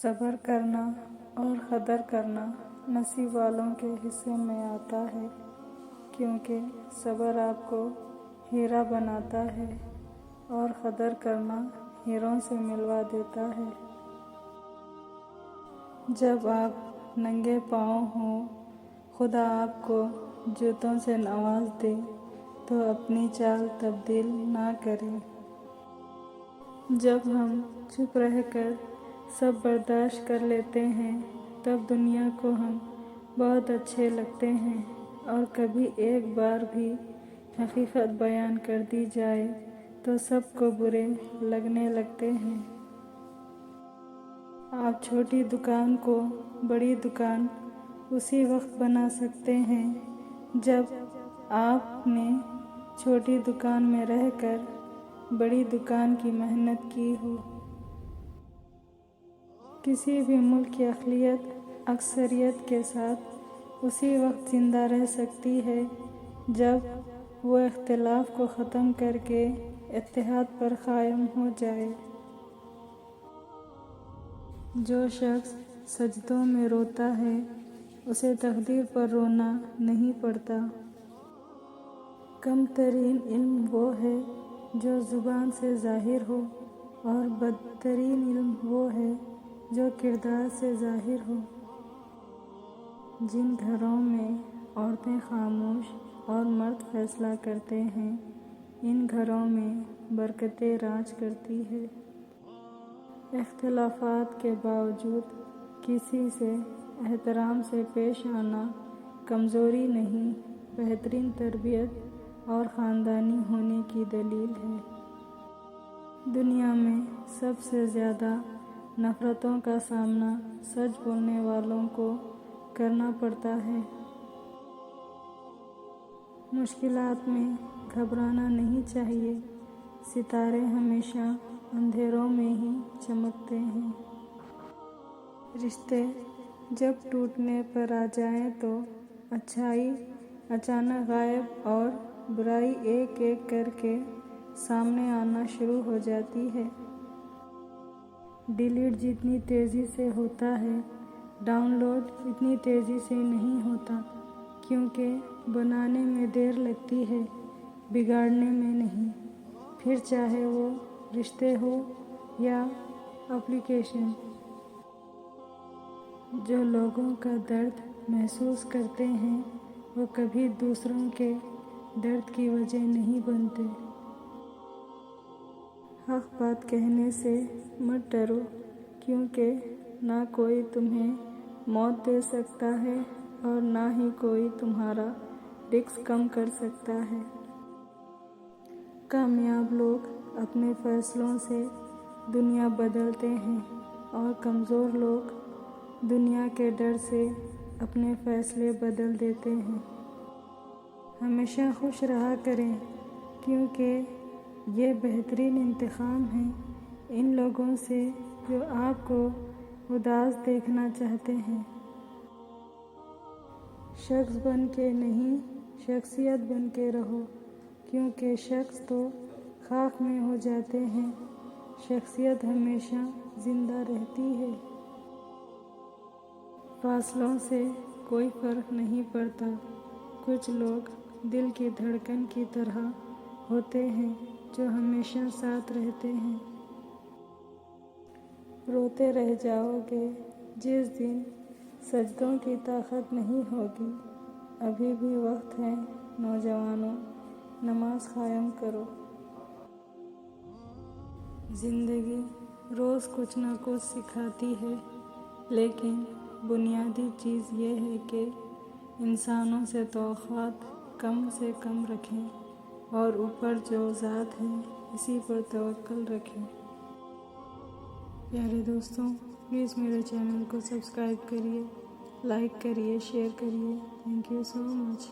صبر کرنا اور قدر کرنا نصیب والوں کے حصے میں آتا ہے، کیونکہ صبر آپ کو ہیرا بناتا ہے اور قدر کرنا ہیروں سے ملوا دیتا ہے۔ جب آپ ننگے پاؤں ہوں، خدا آپ کو جوتوں سے نواز دے تو اپنی چال تبدیل نہ کریں۔ جب ہم چپ رہ کر سب برداشت کر لیتے ہیں تب دنیا کو ہم بہت اچھے لگتے ہیں، اور کبھی ایک بار بھی حقیقت بیان کر دی جائے تو سب کو برے لگنے لگتے ہیں۔ آپ چھوٹی دکان کو بڑی دکان اسی وقت بنا سکتے ہیں جب آپ نے چھوٹی دکان میں رہ کر بڑی دکان کی محنت کی ہو۔ کسی بھی ملک کی اقلیت اکثریت کے ساتھ اسی وقت زندہ رہ سکتی ہے جب وہ اختلاف کو ختم کر کے اتحاد پر قائم ہو جائے۔ جو شخص سجدوں میں روتا ہے اسے تقدیر پر رونا نہیں پڑتا۔ کم ترین علم وہ ہے جو زبان سے ظاہر ہو، اور بدترین علم وہ ہے جو کردار سے ظاہر ہو۔ جن گھروں میں عورتیں خاموش اور مرد فیصلہ کرتے ہیں، ان گھروں میں برکتیں راج کرتی ہیں۔ اختلافات کے باوجود کسی سے احترام سے پیش آنا کمزوری نہیں، بہترین تربیت اور خاندانی ہونے کی دلیل ہے۔ دنیا میں سب سے زیادہ نفرتوں کا سامنا سچ بولنے والوں کو کرنا پڑتا ہے۔ مشکلات میں گھبرانا نہیں چاہیے، ستارے ہمیشہ اندھیروں میں ہی چمکتے ہیں۔ رشتے جب ٹوٹنے پر آ جائیں تو اچھائی اچانک غائب اور برائی ایک ایک کر کے سامنے آنا شروع ہو جاتی ہے۔ ڈیلیٹ جتنی تیزی سے ہوتا ہے، ڈاؤن لوڈ اتنی تیزی سے نہیں ہوتا، کیونکہ بنانے میں دیر لگتی ہے، بگاڑنے میں نہیں۔ پھر چاہے وہ رشتے ہو یا اپلیکیشن۔ جو لوگوں کا درد محسوس کرتے ہیں وہ کبھی دوسروں کے درد کی وجہ نہیں بنتے۔ حق بات کہنے سے مت ڈرو، کیونکہ نہ کوئی تمہیں موت دے سکتا ہے اور نہ ہی کوئی تمہارا رسک کم کر سکتا ہے۔ کامیاب لوگ اپنے فیصلوں سے دنیا بدلتے ہیں، اور کمزور لوگ دنیا کے ڈر سے اپنے فیصلے بدل دیتے ہیں۔ ہمیشہ خوش رہا کریں، کیونکہ یہ بہترین انتقام ہے ان لوگوں سے جو آپ کو اداس دیکھنا چاہتے ہیں۔ شخص بن کے نہیں، شخصیت بن کے رہو، کیونکہ شخص تو خاک میں ہو جاتے ہیں، شخصیت ہمیشہ زندہ رہتی ہے۔ فاصلوں سے کوئی فرق نہیں پڑتا، کچھ لوگ دل کی دھڑکن کی طرح ہوتے ہیں جو ہمیشہ ساتھ رہتے ہیں۔ روتے رہ جاؤ گے جس دن سجدوں کی طاقت نہیں ہوگی۔ ابھی بھی وقت ہے نوجوانوں، نماز قائم کرو۔ زندگی روز کچھ نہ کچھ سکھاتی ہے، لیکن بنیادی چیز یہ ہے کہ انسانوں سے توقعات کم سے کم رکھیں اور اوپر جو ذات ہے اسی پر توکل رکھیں۔ پیارے دوستوں، پلیز میرے چینل کو سبسکرائب کریے، لائک کریے، شیئر کریے۔ Thank you so much.